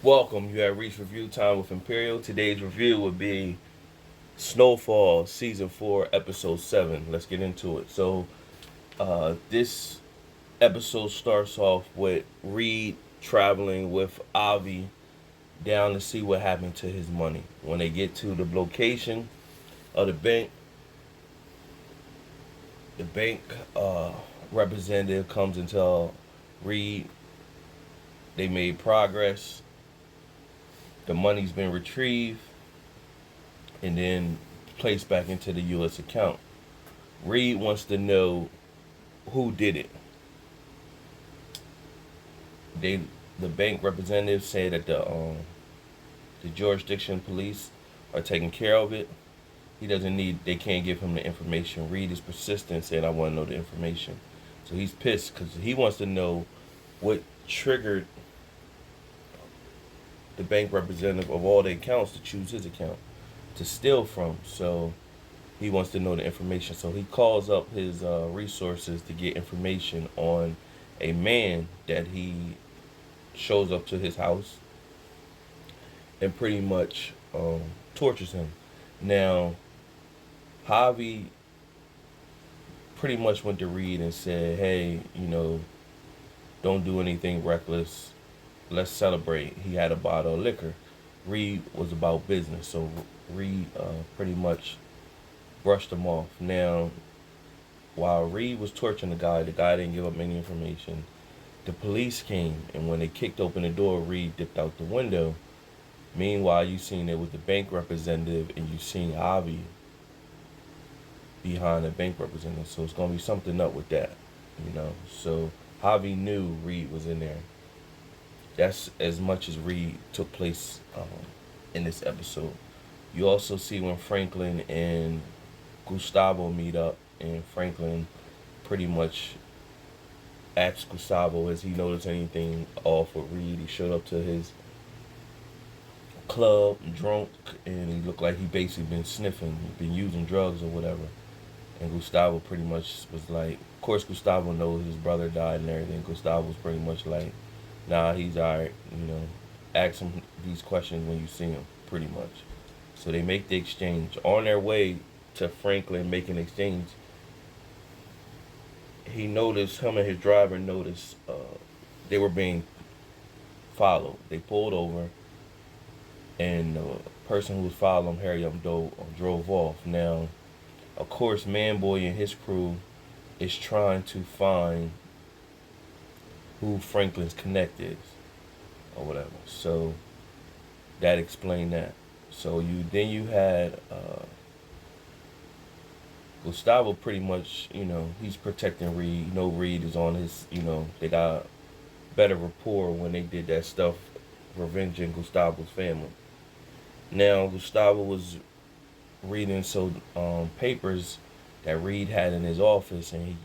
Welcome. You have reached review time with Imperial. Today's review would be Snowfall, Season 4, Episode 7. Let's get into it. This episode starts off with Reid traveling with Avi down to see what happened to his money. When they get to the location of the bank representative comes and tell Reid they made progress. The money's been retrieved and then placed back into the U.S. account. Reid wants to know who did it. They, the bank representative, said that the jurisdiction police are taking care of it. He doesn't need. They can't give him the information. Reid is persistent, saying, "I want to know the information." So he's pissed because he wants to know what triggered the bank representative of all the accounts to choose his account to steal from. So he wants to know the information. So he calls up his resources to get information on a man that he shows up to his house and pretty much tortures him. Now, Javi pretty much went to Reid and said, "Hey, don't do anything reckless. Let's celebrate." He had a bottle of liquor. Reid was about business, so Reid pretty much brushed him off. Now, while Reid was torturing the guy didn't give up any information. The police came, and when they kicked open the door, Reid dipped out the window. Meanwhile, you seen it with the bank representative, and you seen Avi behind the bank representative. So it's gonna be something up with that. So Javi knew Reid was in there. That's as much as Reid took place in this episode. You also see when Franklin and Gustavo meet up, and Franklin pretty much asks Gustavo has he noticed anything off with Reid. He showed up to his club drunk, and he looked like he basically been sniffing, been using drugs or whatever. And Gustavo pretty much was like, of course Gustavo knows his brother died and everything. Gustavo was pretty much like, nah, he's alright, ask him these questions when you see him, pretty much. So they make the exchange. On their way to Franklin making exchange, him and his driver noticed they were being followed. They pulled over, and the person who was following them, hurried up and drove off. Now, of course, Manboy and his crew is trying to find who Franklin's connect is or whatever. So that explained that. So you had Gustavo pretty much, he's protecting Reid. Reid is on his, they got better rapport when they did that stuff, revenging Gustavo's family. Now Gustavo was reading papers that Reid had in his office, and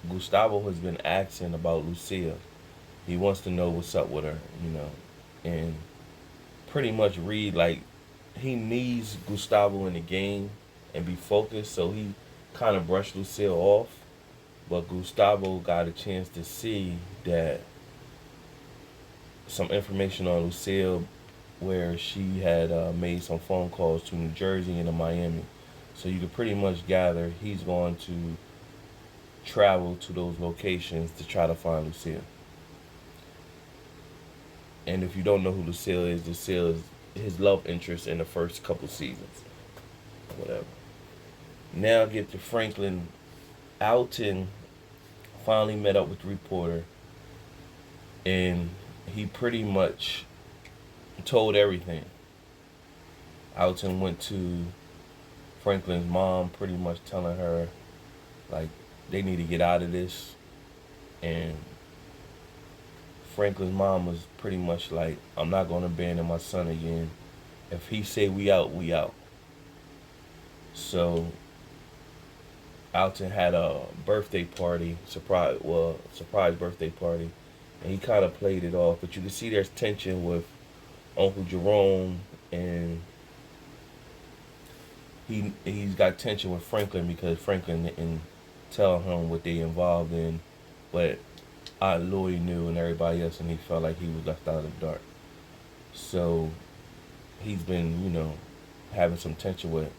Gustavo has been asking about Lucille. He wants to know what's up with her, and pretty much Reid, like, he needs Gustavo in the game and be focused, so he kind of brushed Lucille off. But Gustavo got a chance to see that some information on Lucille where she had made some phone calls to New Jersey and to Miami. So you could pretty much gather he's going to travel to those locations to try to find Lucille. And if you don't know who Lucille is his love interest in the first couple seasons. Whatever. Now get to Franklin. Alton finally met up with the reporter, and he pretty much told everything. Alton went to Franklin's mom, pretty much telling her, like, they need to get out of this. And Franklin's mom was pretty much like, I'm not going to abandon my son again. If he say we out, we out. So Alton had a birthday party, surprise birthday party, and he kind of played it off. But you can see there's tension with Uncle Jerome, and he's got tension with Franklin because Franklin didn't tell him what they involved in, but Louis knew and everybody else, and he felt like he was left out of the dark. So he's been, having some tension with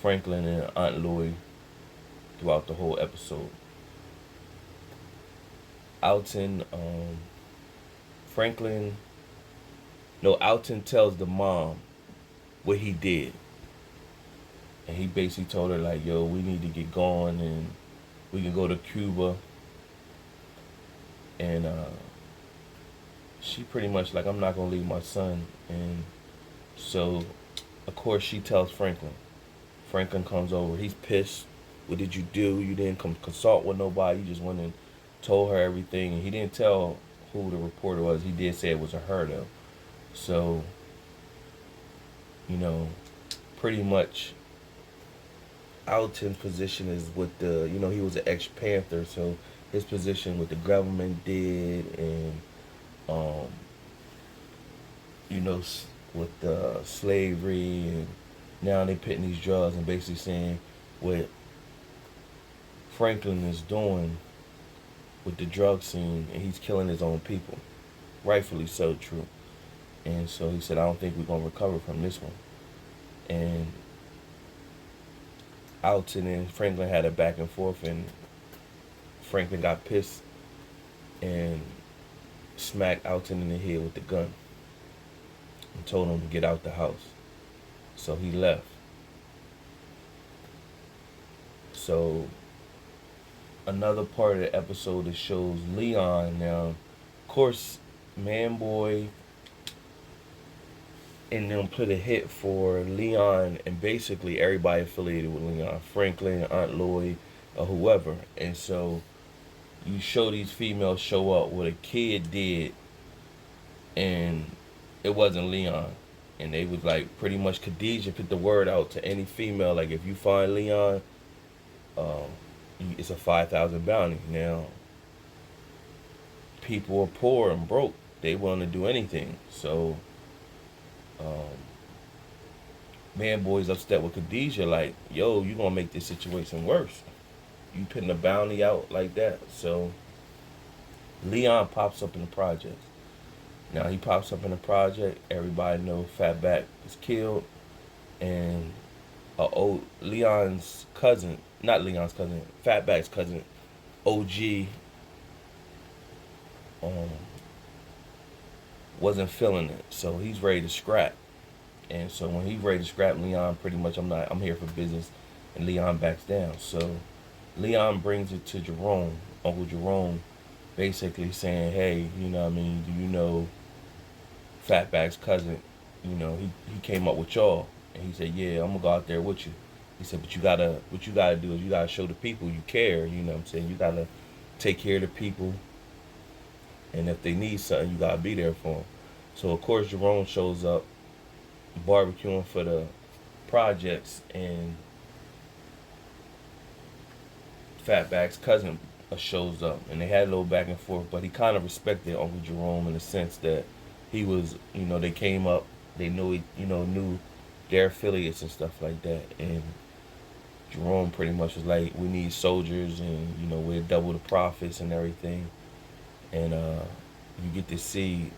Franklin and Aunt Louie throughout the whole episode. Alton, Franklin, no, Alton tells the mom what he did. And he basically told her, like, yo, we need to get going and we can go to Cuba. And she pretty much like, I'm not going to leave my son. And so, of course, she tells Franklin. Franklin comes over. He's pissed. What did you do? You didn't come consult with nobody. You just went and told her everything. And he didn't tell who the reporter was. He did say it was a her, though. So, pretty much Alton's position is with the, he was an ex-Panther. So his position with the government did and, with the slavery, and now they putting these drugs and basically saying what Franklin is doing with the drug scene, and he's killing his own people. Rightfully so, true. And so he said, I don't think we're going to recover from this one. And Alton and Franklin had a back and forth, and Franklin got pissed and smacked Alton in the head with the gun and told him to get out the house. So he left. So another part of the episode that shows Leon now, of course, Manboy and them put a hit for Leon and basically everybody affiliated with Leon, Franklin, Aunt Louie, or whoever. And so you show these females show up what a kid did, and it wasn't Leon. And they was like, pretty much Khadijah put the word out to any female, like, if you find Leon, it's a 5,000 bounty. Now, people are poor and broke. They willing to do anything. So, Manboy's upset with Khadijah, like, yo, you gonna make this situation worse. You putting a bounty out like that. So, Leon pops up in the project. Now, he pops up in the project. Everybody knows Fatback is killed. And Leon's cousin, not Leon's cousin, Fatback's cousin, OG, wasn't feeling it. So he's ready to scrap. And so when he's ready to scrap, Leon pretty much, I'm here for business. And Leon backs down. So Leon brings it to Jerome, Uncle Jerome, basically saying, hey, do you know Fatback's cousin, he came up with y'all. And he said, yeah, I'm gonna go out there with you. He said, but what you gotta do is you gotta show the people you care, you you gotta take care of the people, and if they need something, you gotta be there for them. So of course Jerome shows up, barbecuing for the projects, and Fatback's cousin shows up, and they had a little back and forth, but he kind of respected Uncle Jerome in the sense that he was, they came up, they knew, knew their affiliates and stuff like that, and Jerome pretty much was like, we need soldiers, and, we'll double the profits and everything, and you get to see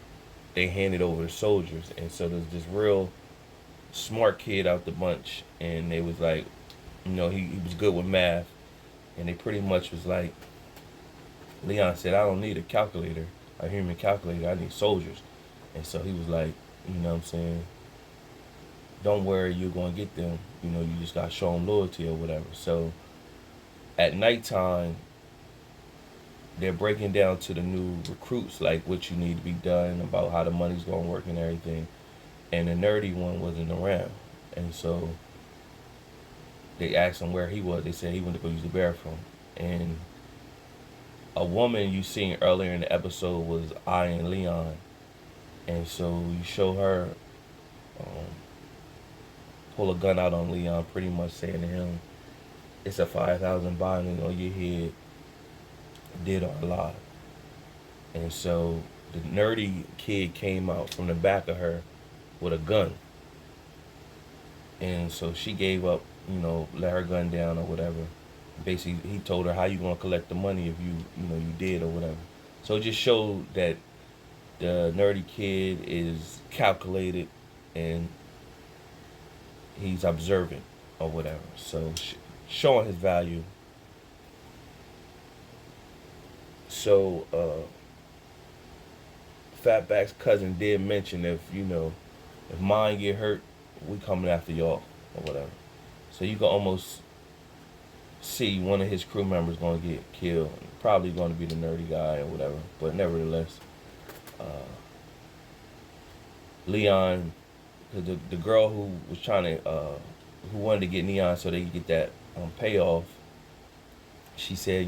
they handed over the soldiers, and so there's this real smart kid out the bunch, and they was like, he was good with math, and they pretty much was like, Leon said, I don't need a calculator, a human calculator, I need soldiers. And so he was like, don't worry, you're going to get them. You just got to show them loyalty or whatever. So at nighttime, they're breaking down to the new recruits, like what you need to be done, about how the money's going to work and everything. And the nerdy one wasn't around. And so they asked him where he was. They said he went to go use the bathroom. And a woman you seen earlier in the episode was eyeing Leon. And so you show her pull a gun out on Leon, pretty much saying to him, it's a 5,000 binding on your head, dead or alive. And so the nerdy kid came out from the back of her with a gun. And so she gave up, let her gun down or whatever. Basically, he told her, how you going to collect the money if you did or whatever. So it just showed that The nerdy kid is calculated and he's observant or whatever. So showing his value. So Fatback's cousin did mention if mine get hurt, we coming after y'all or whatever. So you can almost see one of his crew members going to get killed. Probably going to be the nerdy guy or whatever. But nevertheless, uh, Leon, the girl who was trying to, who wanted to get Neon so they could get that payoff, she said,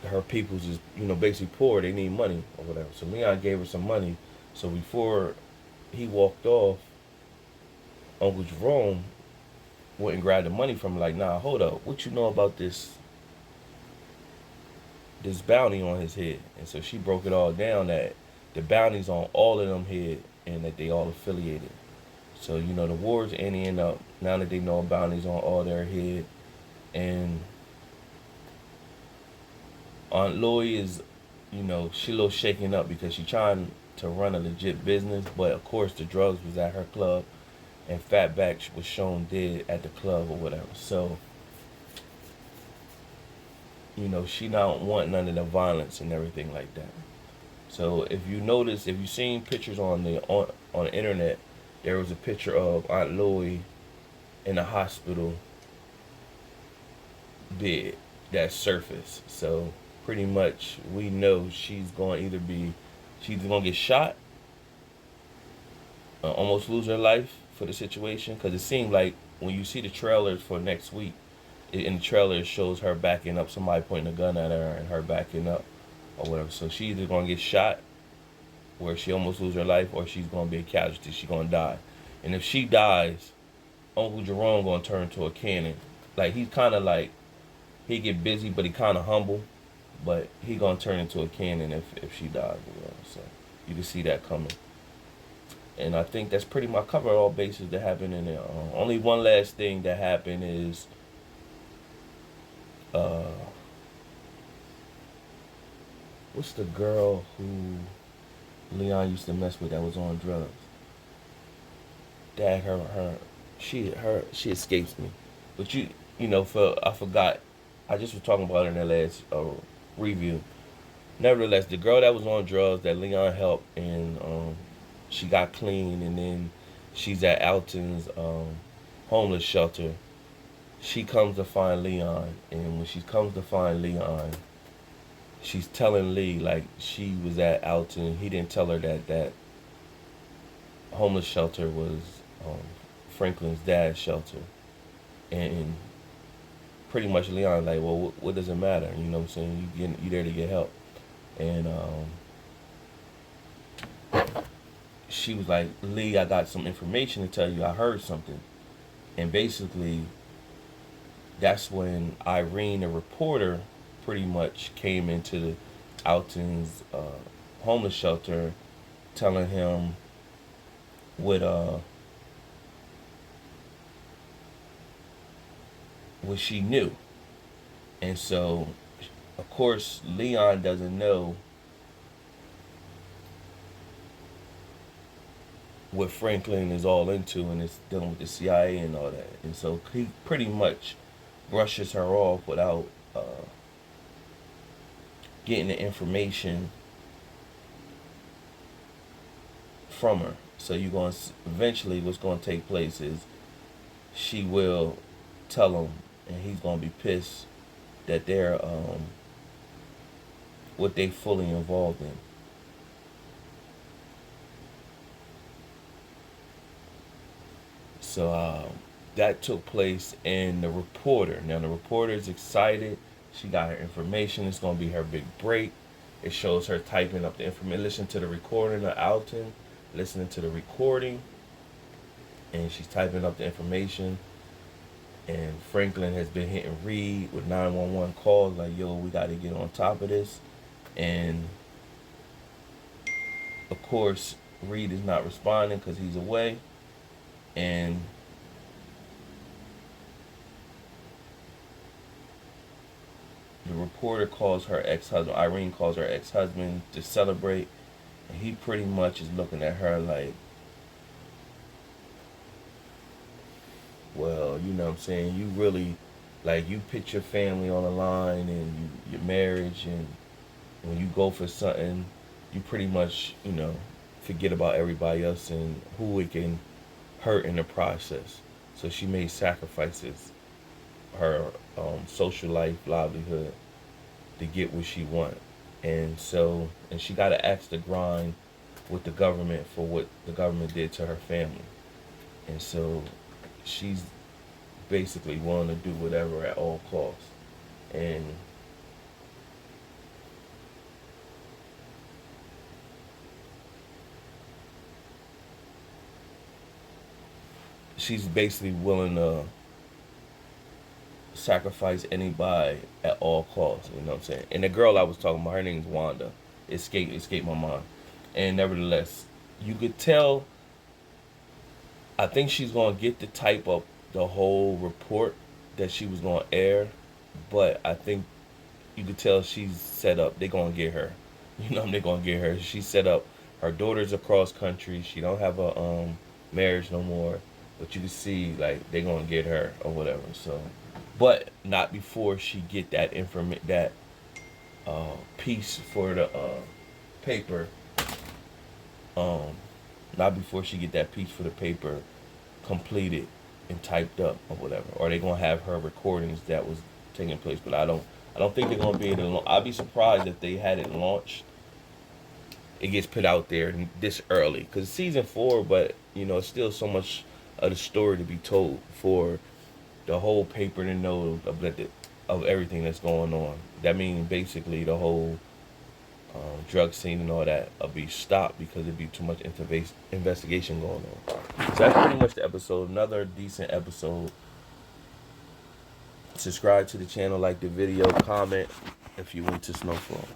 her people's is, basically poor. They need money or whatever. So Leon gave her some money. So before he walked off, Uncle Jerome went and grabbed the money from him. Like, nah, hold up. What you know about this bounty on his head? And so she broke it all down that the bounty's on all of them head and that they all affiliated. So, the war's ending up now that they know bounty's on all their head. And Aunt Loy is, she a little shaken up because she trying to run a legit business, but of course the drugs was at her club and Fatback was shown dead at the club or whatever. So, she don't want none of the violence and everything like that. So if you notice, if you seen pictures on the internet, there was a picture of Aunt Loy in a hospital bed that surfaced. So pretty much we know she's going to get shot, almost lose her life for the situation, because it seemed like when you see the trailers for next week, in the trailer it shows her backing up, somebody pointing a gun at her and her backing up or whatever. So she's either going to get shot where she almost lose her life, or she's going to be a casualty. She's going to die. And if she dies, Uncle Jerome going to turn to a cannon. Like, he's kind of like, he get busy, but he kind of humble. But he going to turn into a cannon if she dies. So you can see that coming. And I think that's pretty much covered all bases that happened in there. Only one last thing that happened is what's the girl who Leon used to mess with that was on drugs? She escapes me. But I forgot. I just was talking about her in that last review. Nevertheless, the girl that was on drugs that Leon helped, and she got clean, and then she's at Alton's homeless shelter. She comes to find Leon, and when she comes to find Leon, she's telling Lee like she was at Alton. He didn't tell her that homeless shelter was Franklin's dad's shelter, and pretty much Leon like, well, what does it matter? You know what I'm saying? You there to get help, and she was like, Lee, I got some information to tell you. I heard something, and basically, that's when Irene, the reporter, pretty much came into the Alton's homeless shelter, telling him what she knew. And so, of course, Leon doesn't know what Franklin is all into, and it's dealing with the CIA and all that. And so he pretty much brushes her off without getting the information from her. So eventually what's going to take place is she will tell him, and he's going to be pissed that they're what they fully involved in. So that took place in The Reporter. Now the reporter is excited. She got her information. It's going to be her big break. It shows her typing up the information. Listen to the recording of Alton. Listening to the recording. And she's typing up the information. And Franklin has been hitting Reid with 911 calls. Like, yo, we got to get on top of this. And, of course, Reid is not responding because he's away. And the reporter calls her ex-husband. Irene calls her ex-husband to celebrate, and he pretty much is looking at her like, well, you know what I'm saying, you really, like, you put your family on the line and your marriage, and when you go for something, you pretty much, forget about everybody else and who it can hurt in the process. So she made sacrifices, her social life, livelihood, to get what she want. And she got to axe the grind with the government for what the government did to her family. And so she's basically willing to do whatever at all costs. And she's basically willing to sacrifice anybody at all costs. You know what I'm saying? And the girl I was talking about, her name's Wanda. Escaped my mind. And nevertheless, you could tell. I think she's gonna get the type of the whole report that she was gonna air, but I think you could tell she's set up. They're gonna get her. They're gonna get her. She's set up. Her daughter's across country. She don't have a marriage no more. But you can see like they're gonna get her or whatever. So, but not before she get that piece for the paper. Not before she get that piece for the paper completed and typed up or whatever. Or they gonna have her recordings that was taking place. But I don't think they're gonna be able to. I'd be surprised if they had it launched. It gets put out there this early because it's season 4, but it's still so much of the story to be told for the whole paper to know of everything that's going on. That means basically the whole drug scene and all that will be stopped because there'd be too much investigation going on. So that's pretty much the episode. Another decent episode. Subscribe to the channel, like the video, comment if you went to Snowfall.